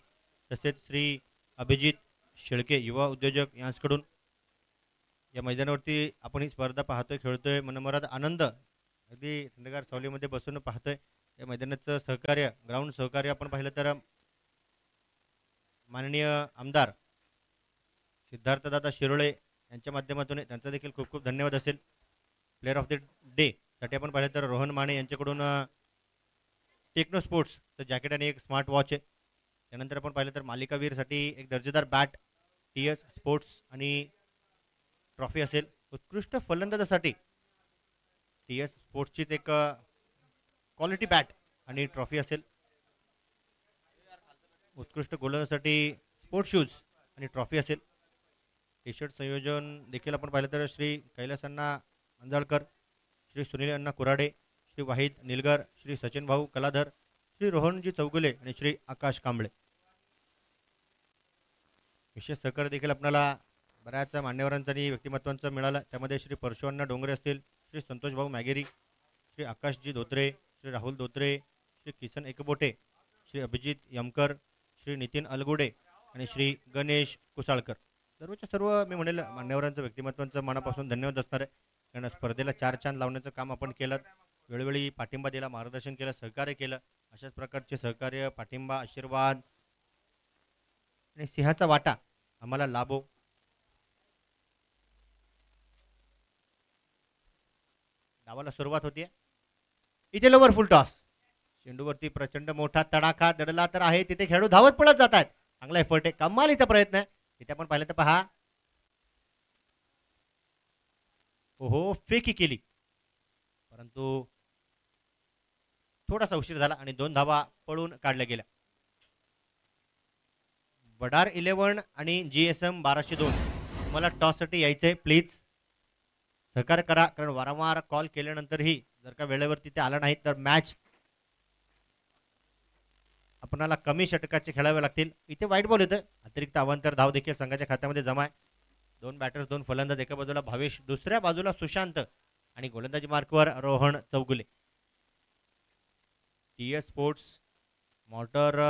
तसेच श्री अभिजित शेळके युवा उद्योजक यांच्याकडून. या मैदानावरती आपण ही स्पर्धा पाहतोय खेळतोय मनमुराद आनंद अगदी थंडगार सावलीमध्ये बसून पाहतोय. या मैदानाचं सहकार्य ग्राउंड सहकार्य आपण पाहिलं तर माननीय आमदार सिद्धार्थदादा शिरोळे यांच्या माध्यमातून त्यांचा देखील खूप खूप धन्यवाद असेल. प्लेअर ऑफ द डे साठी आपण पाहिलं तर रोहन माने यांच्याकडून टेक्नो स्पोर्ट्सचं जॅकेट आणि एक स्मार्ट वॉच आहे. त्यानंतर आपण पाहिलं तर मालिकावीरसाठी एक दर्जेदार बॅट TS स्पोर्ट्स आणि ट्रॉफी असेल. उत्कृष्ट फलंदाजासाठी TS स्पोर्ट्सचीच एक क्वालिटी बॅट आणि ट्रॉफी असेल. उत्कृष्ट गोलंदाजासाठी स्पोर्ट्स शूज आणि ट्रॉफी असेल. टी शर्ट संयोजन देखील आपण पाहिलं तर श्री कैलास अण्णा अंजाळकर, श्री सुनील अण्णा कुराडे, श्री वाहिद निलगर, श्री सचिन भाऊ कलाधर, श्री रोहनजी चौगुले आणि श्री आकाश कांबळे. विशेष सहकार्य देखील आपल्याला बऱ्याच मान्यवरांचं आणि व्यक्तिमत्वांचं मिळालं. त्यामध्ये श्री परशुअण्णा डोंगरे असतील, श्री संतोष भाऊ मॅगेरी, श्री आकाशजी धोत्रे, श्री राहुल धोत्रे, श्री किसन एकबोटे, श्री अभिजित यमकर, श्री नितीन अलगुडे आणि श्री गणेश कुसाळकर. सर्वच्या सर्व मी म्हणेल मान्यवरांचं व्यक्तिमत्वांचं मनापासून धन्यवाद असणार आहे. कारण स्पर्धेला चार चांद लावण्याचं काम आपण केलं. वेळोवेळी पाठिंबा दिला, मार्गदर्शन केलं, सहकार्य केलं. अशाच प्रकारचे सहकार्य, पाठिंबा, आशीर्वाद आणि सिंहाचा वाटा आम्हाला लाभो. डावाला सुरुवात होतीये. इथे लोवर फुल टॉस. चेंडूवरती प्रचंड मोठा तडाखा दडला तर आहे. तिथे खेळाडू धावत पळत जात आहेत. चांगला एफर्ट आहे, कमालीचा प्रयत्न आहे. इथे आपण पाहिलं तर पहा, ओहो फेकी केली, परंतु थोडासा उशीर झाला आणि 2 धावा पळून काढल्या गेल्या. वडार 11 आणि GSM 1202 तुम्हाला टॉससाठी यायचंय, प्लीज सहकार्य करा. कारण वारंवार कॉल केल्यानंतरही जर का वेळेवरती ते आला नाही तर मॅच आपल्याला कमी षटकाचे खेळावे लागतील. इथे वाईट बॉल येतं, अतिरिक्त अवांतर धाव देखील संघाच्या खात्यामध्ये जमा आहे. 2 बॅटर्स 2 फलंदाज, एका बाजूला भावेश, दुसऱ्या बाजूला सुशांत आणि गोलंदाजी मार्कवर Rohan Chougule. TS sports, motor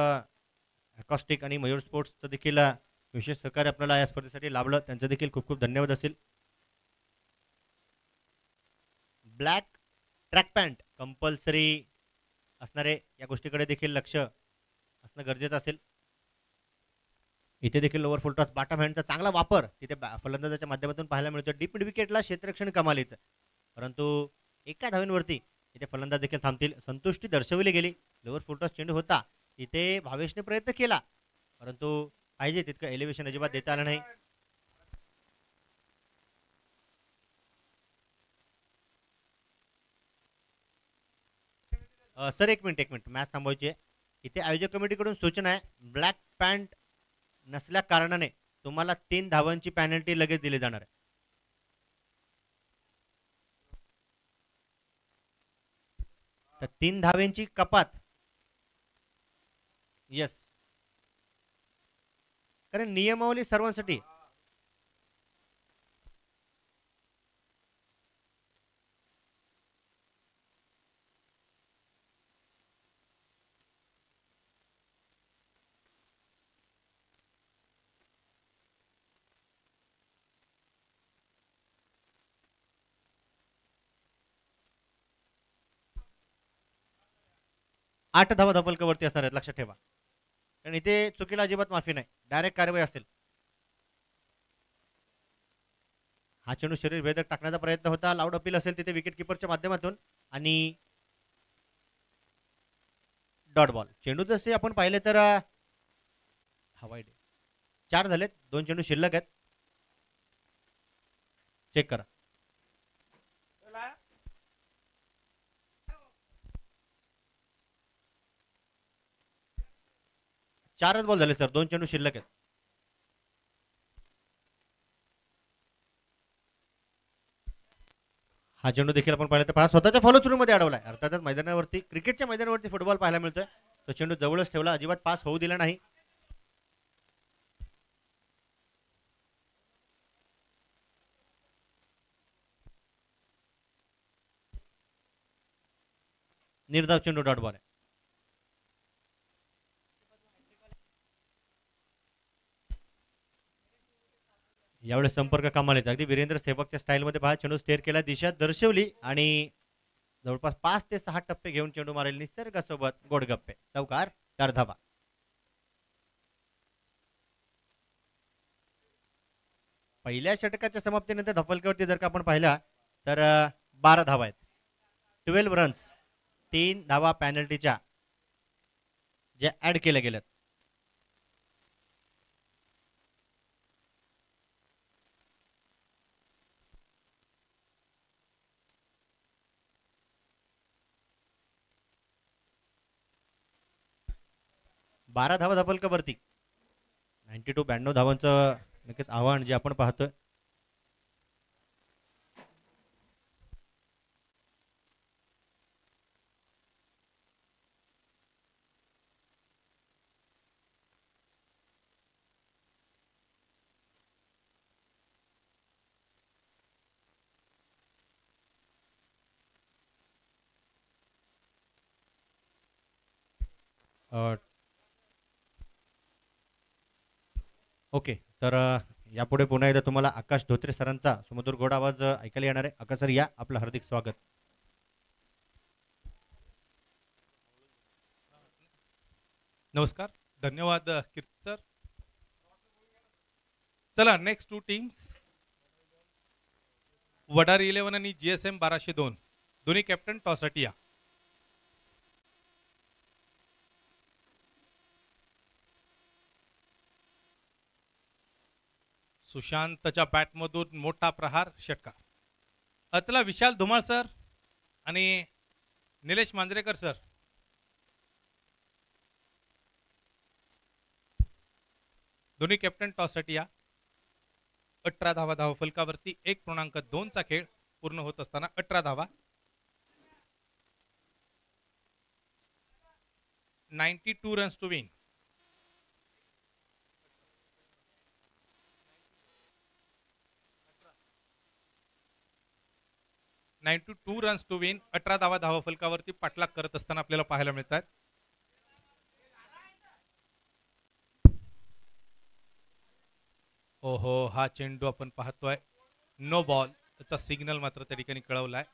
acoustic आणि मयूर स्पोर्ट्सचं देखील विशेष सहकार्य आपल्याला या स्पर्धेसाठी लाभलं. त्यांचं देखील खूप खूप धन्यवाद असेल. ब्लॅक ट्रॅक पॅन्ट कंपल्सरी असणारे या गोष्टीकडे देखील लक्ष असणं गरजेचं असेल. इथे देखील लोअर फुल टॉस बॉटम हँडचा चांगला वापर तिथे फलंदाजाच्या माध्यमातून पाहायला मिळतो. डीप मिड विकेटला क्षेत्ररक्षण कमालीचं, परंतु एका धावेवरती इथे फलंदाज देखील थांबतील. संतुष्टी दर्शवली गेली. लोअर फुल टॉस चेंडू होता, इथे भावेशने प्रयत्न केला, परंतु पाहिजे तितकं एलिव्हेशन अजिबात देता आलं नाही. सर एक मिनिट मॅच थांबवायची आहे. इथे आयोजक कमिटीकडून सूचना आहे, ब्लॅक पॅन्ट नसल्या कारणाने तुम्हाला 3 धावांची पॅनल्टी लगेच दिली जाणार आहे. तर 3 धावांची कपात. यस, कारण नियमावली सर्वांसाठी. आठ धावा धपलकावरती असणार आहेत, लक्षात ठेवा. कारण इथे चुकीला अजिबात माफी नाही, डायरेक्ट कारवाई असेल. हा चेंडू शरीर भेदक टाकण्याचा प्रयत्न होता, लाऊड अपील असेल तिथे विकेट किपरच्या माध्यमातून आणि डॉट बॉल. चेंडू जसे आपण पाहिले तर हवाई 4 झालेत, 2 चेंडू शिल्लक आहेत. चेक करा. 4च बॉल झाले सर, 2 चेंडू शिल्लक आहेत. हा चेंडू देखील आपण पाहिलं तर पहा स्वतःच्या फॉलो थ्रू मध्ये अडवलाय. अर्थातच मैदानावरती, क्रिकेटच्या मैदानावरती फुटबॉल पाहायला मिळतोय. तो चेंडू जवळच ठेवला, अजिबात पास होऊ दिला नाही. निर्धाव चेंडू, डॉट बॉल आहे. यावेळेस संपर्क कमाल अगदी वीरेंद्र सेवकच्या स्टाईलमध्ये पहा, चेंडू स्टेअर केला, दिशा दर्शवली आणि जवळपास 5 ते 6 टप्पे घेऊन चेंडू मारेल निसर्गासोबत गोडगप्पे. चौकार, 4 धावा. पहिल्या षटकाच्या समाप्तीनंतर धपलकेवरती जर का आपण पाहिला तर 12 धावा आहेत, 12 रन्स, 3 धावा पॅनल्टीच्या जे ऍड केल्या गेल्यात. बारा धावा धपलकावरती. 92 धावांचं नक्कीच आव्हान जे आपण पाहतोय. ओके, तर यापुढे पुन्हा एकदा तुम्हाला आकाश धोत्रे सरांचा सुमधुर गोड आवाज ऐकायला येणार आहे. आकाश सर या, आपलं हार्दिक स्वागत. नमस्कार, धन्यवाद कीर्ती सर. चला नेक्स्ट टू टीम्स, वडार 11 आणि GSM 1202 दोन्ही कॅप्टन टॉससाठी या. सुशांतच्या बॅटमधून मोठा प्रहार, षटकार. चला विशाल धुमाळ सर आणि निलेश मांजरेकर सर. दोन्ही कॅप्टन टॉससाठी या. 18 धावा धावा फलकावरती 1.2 चा खेळ पूर्ण होत असताना 18 धावा. 92 runs to win. 92 runs to win. 18 धावा धावा फलकावरती पाठलाग करत असताना आपल्याला पाहायला मिळतात. ओहो, हा चेंडू आपण पाहतोय नो बॉल चा सिग्नल मात्र त्या ठिकाणी कळवलाय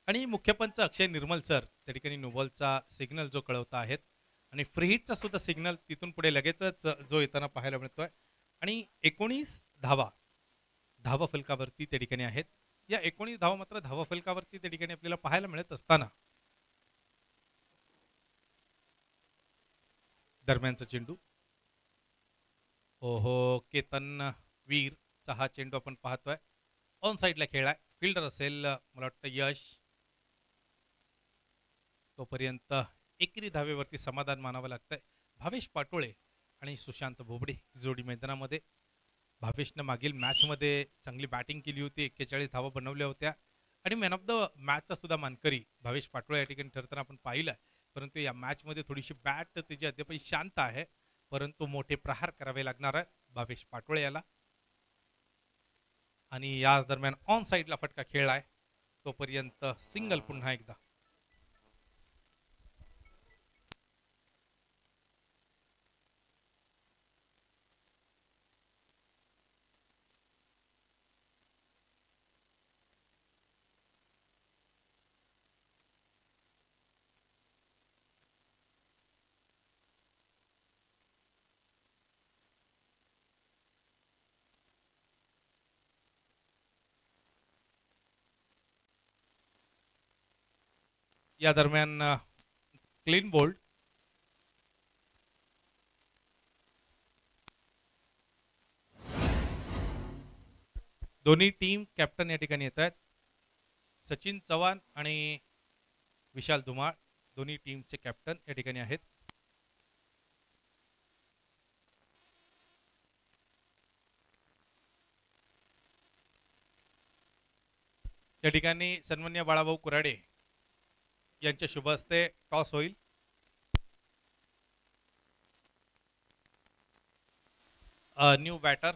आणि मुख्य पंच अक्षय निर्मल सर त्या ठिकाणी नो बॉलचा सिग्नल जो कळवता आहेत आणि फ्री हिटचा सुद्धा सिग्नल तिथून पुढे लगेचच जो येताना पाहायला मिळतोय. आणि 19 धावा धावा फलकावरती त्या ठिकाणी आहेत. या 19 धावा मात्र धावा फलकावरती त्या ठिकाणी आपल्याला पाहायला मिळत असताना दरम्यानचा चेंडू. ओहो, केतन वीरचा हा चेंडू आपण पाहतोय ऑन साइडला खेळलाय. फिल्डर असेल मला वाटतं यश. तोपर्यंत एकेरी धावेवरती समाधान मानावं लागतंय. भावेश पाटोळे आणि सुशांत भोबडे जोडी मैदानामध्ये. भावेशनं मागील मॅचमध्ये चांगली बॅटिंग केली होती, 41 धावा बनवल्या होत्या आणि मॅन ऑफ द मॅचचा सुद्धा मानकरी भावेश पाटोळे या ठिकाणी ठरताना आपण पाहिलं. परंतु या मॅचमध्ये थोडीशी बॅट त्याची अद्यापही शांत आहे, परंतु मोठे प्रहार करावे लागणार आहे भावेश पाटोळे याला. आणि याच दरम्यान ऑन साइडला फटका खेळलाय. तोपर्यंत सिंगल पुन्हा एकदा. या दरम्यान क्लीन बोल्ड. दोन्ही टीम कॅप्टन या ठिकाणी येत आहेत. सचिन चव्हाण आणि विशाल धुमाळ दोन्ही टीमचे कॅप्टन या ठिकाणी आहेत. या ठिकाणी सन्मान्य बाळाभाऊ कुराडे यांच्या शुभ हस्ते टॉस होईल. न्यू बॅटर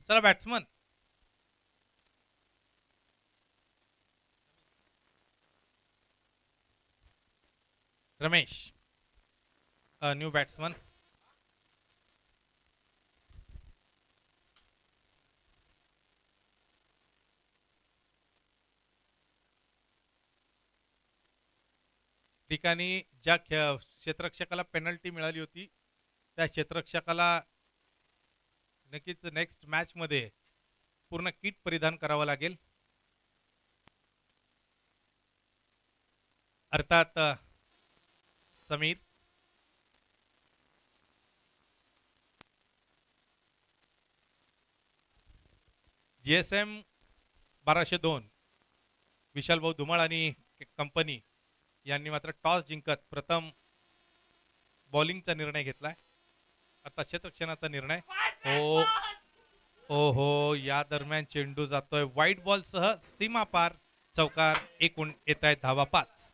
चला बॅट्समन रमेश न्यू बॅट्समन. ठिकाणी ज्या क्षेत्ररक्षकाला पेनल्टी मिळाली होती त्या क्षेत्ररक्षकाला नक्कीच नेक्स्ट मॅच मध्ये पूर्ण किट परिधान करावं लागेल. अर्थात समीर GSM 1202 विशाल भाऊ धुमाळ आणि कंपनी यांनी मात्र टॉस जिंकत प्रथम बॉलिंगचा निर्णय घेतलाय. आता क्षेत्ररक्षणाचा निर्णय. हो, या दरम्यान चेंडू जातोय व्हाईट बॉल सह सीमा पार, चौकार. एकूण येत आहेत धावा 5.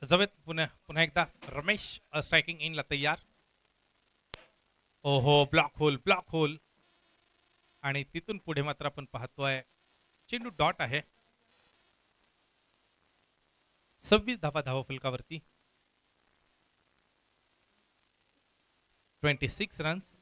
जावेत पुन्हा पुन्हा एकदा रमेश स्ट्रायकिंग इनला तयार. ओहो ब्लॉक होल आणि तिथून पुढे मात्र आपण पाहतोय चेंडू डॉट आहे. 26 धावा फलकावरती. 26 रन्स.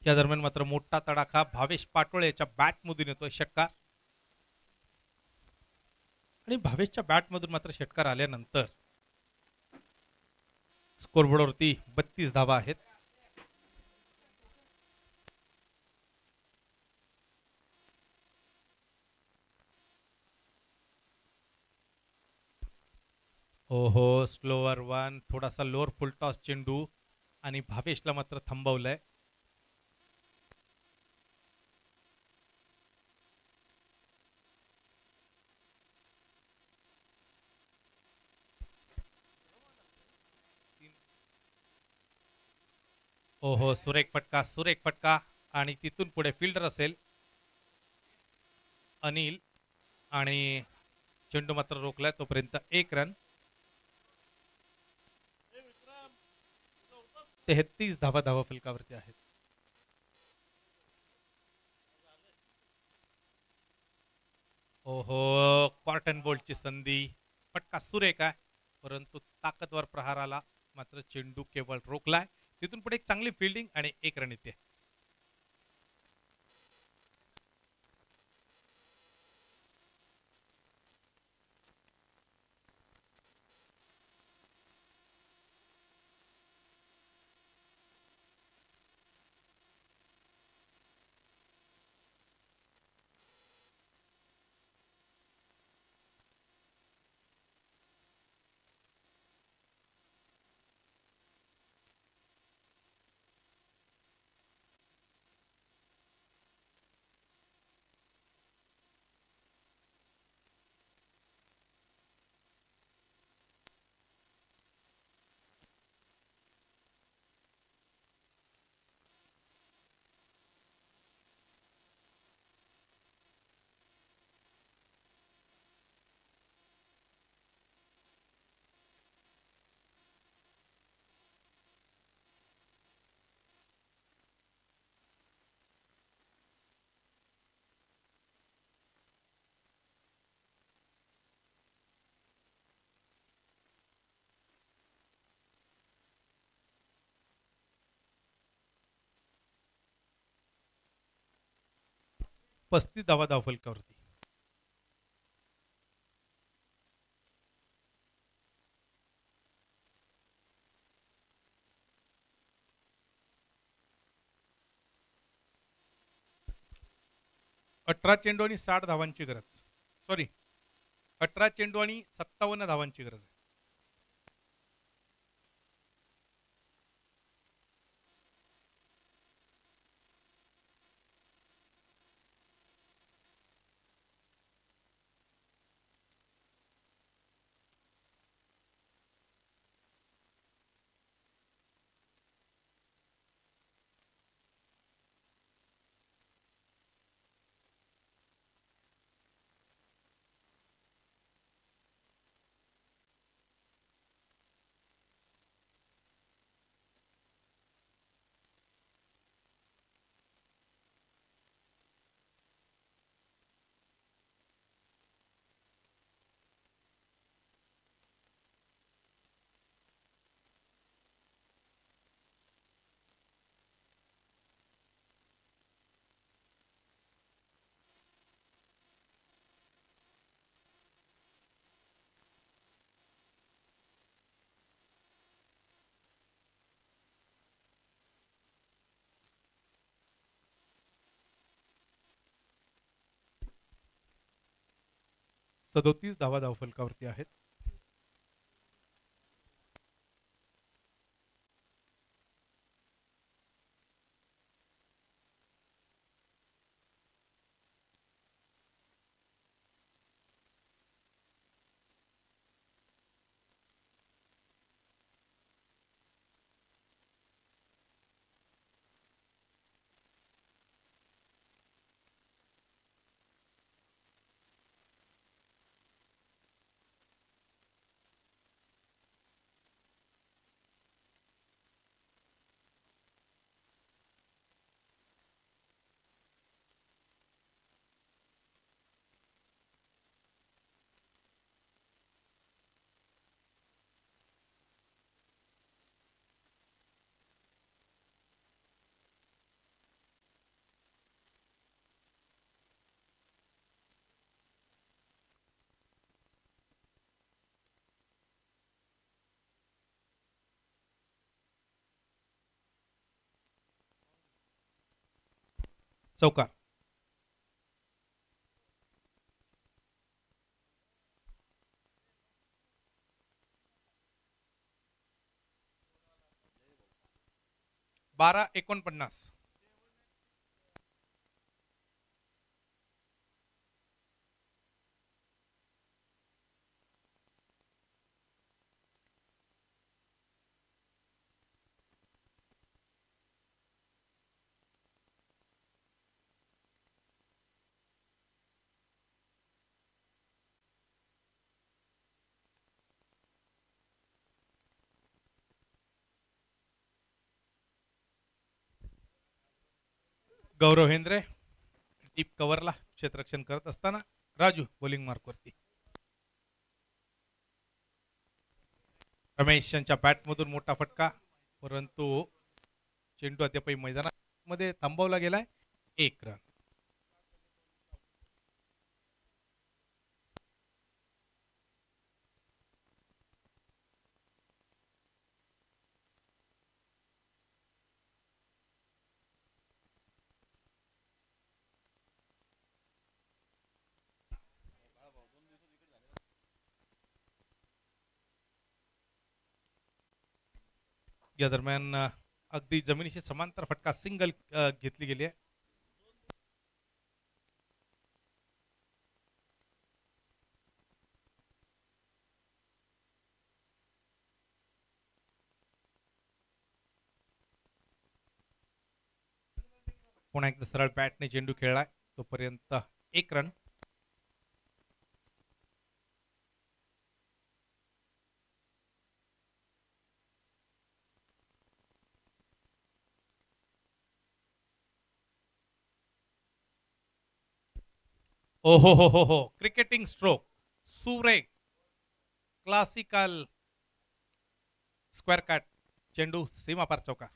या दरम्यान मात्र मोठा तडाखा भावेश पाटोळे याच्या बॅटमधून येतोय षटकार. आणि भावेशच्या बॅटमधून मात्र षटकार आल्यानंतर स्कोरबोर्डवरती 32 धावा आहेत. ओहो स्लोअर वन, थोडासा लोअर फुलटॉस चेंडू आणि भावेशला मात्र थांबवलंय. ओहो सुरेख फटका आणि तिथून पुढे फिल्डर असेल अनिल आणि चेंडू मात्र रोखलाय. तोपर्यंत 1 रन. 33 धावा फलकावरती आहेत. ओहो कॉटन बोल्टची संधी. फटका सुरेख आहे परंतु ताकदवर प्रहाराला मात्र चेंडू केवळ रोखलाय. तिथून पुढे एक चांगली फिल्डिंग आणि 1 रन येते. पस्तीस धावा फलकावरती. अठरा चेंडू आणि 60 धावांची गरज. सॉरी 18 चेंडू आणि 57 धावांची गरज आहे. 37 धावा धावफलकावरती आहेत. चौकार. बारा 49. गौरव हेंद्रे डीप कव्हरला क्षेत्ररक्षण करत असताना राजू बॉलिंग मार्कवरती. रमेश यांच्या बॅटमधून मोठा फटका, परंतु चेंडू अद्यापही मैदानामध्ये थांबवला गेलाय. 1 रन. या दरम्यान अगदी जमिनीशी समांतर फटका सिंगल घेतली गेली आहे. पुन्हा एकदा सरळ बॅटने चेंडू खेळलाय, तोपर्यंत 1 रन. ओहो हो हो हो, क्रिकेटिंग स्ट्रोक, सुरेख, क्लासिकल स्क्वेअर कट, चेंडू सीमापार चौका.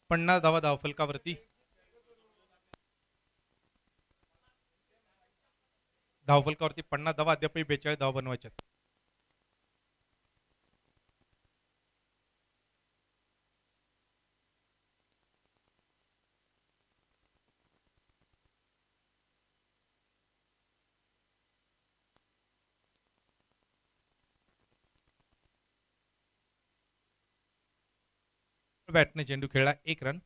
पन्नास धावा धावफलकावरती. धावफलकावरती 50 धावा, अद्यापही 42 धावा बनवायच्या. बॅटने चेंडू खेळला, 1 रन.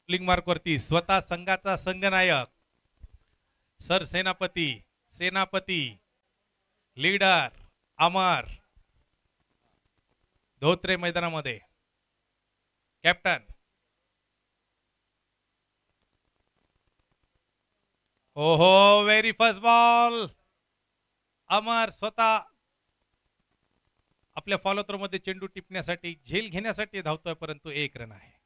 बॉलिंग मार्कवरती स्वतः संघाचा संघनायक सर सेनापती सेनापती लीडर अमर धोत्रे मैदानामध्ये कॅप्टन ओहो व्हेरी फर्स्ट बॉल अमर स्वतः आपल्या फॉलो थ्रो मध्ये चेंडू टिपण्यासाठी झेल घेण्यासाठी धावतोय परंतु 1 रन आहे.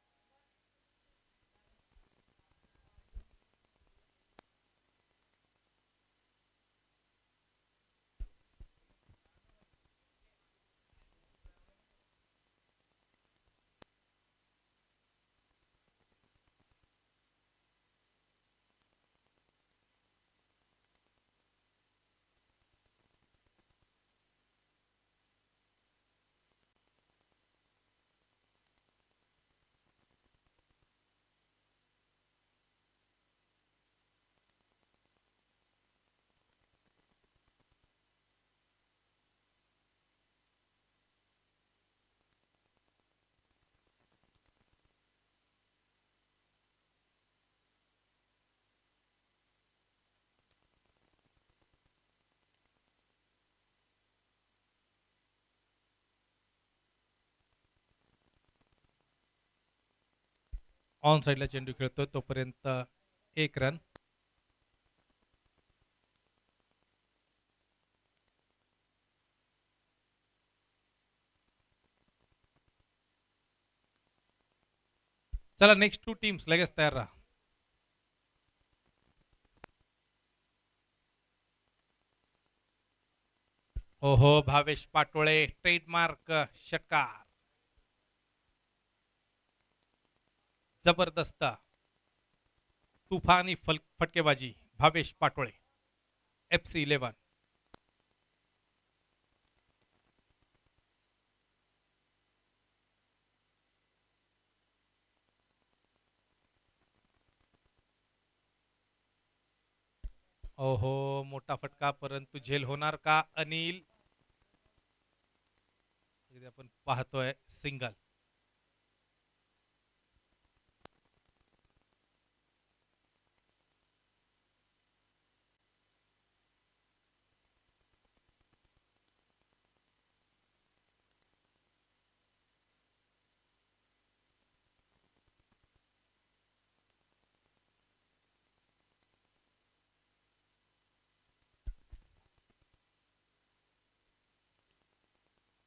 ऑन साइडला चेंडू खेळतोय तोपर्यंत 1 रन. चला नेक्स्ट 2 टीम्स लगेच तयार राहा. ओहो भावेश पाटोळे ट्रेडमार्क षटकार जबरदस्त तुफानी फटकेबाजी भावेश पाटोळे FC11. ओहो मोठा फटका परंतु झेल होणार का अनिल. आपण पाहतोय सिंगल.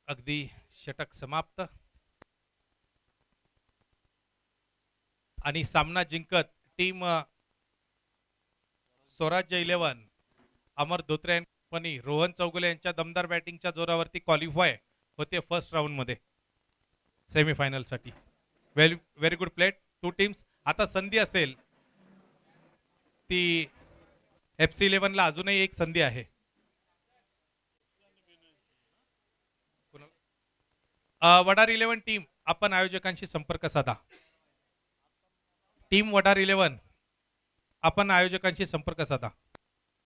अगदी षटक समाप्त आणि सामना जिंकत टीम स्वराज्य 11 अमर धोत्रे यांनी रोहन चौगुले यांच्या दमदार बॅटिंगच्या जोरावरती क्वालिफाय होते फर्स्ट राऊंड मध्ये सेमीफायनल साठी. Very good plate 2 teams. आता संधी असेल ती FC11 ला अजूनही एक संधी आहे. वडार 11 टीम आपण आयोजकांशी संपर्क साधा. टीम वडार 11 आपण आयोजकांशी संपर्क साधा.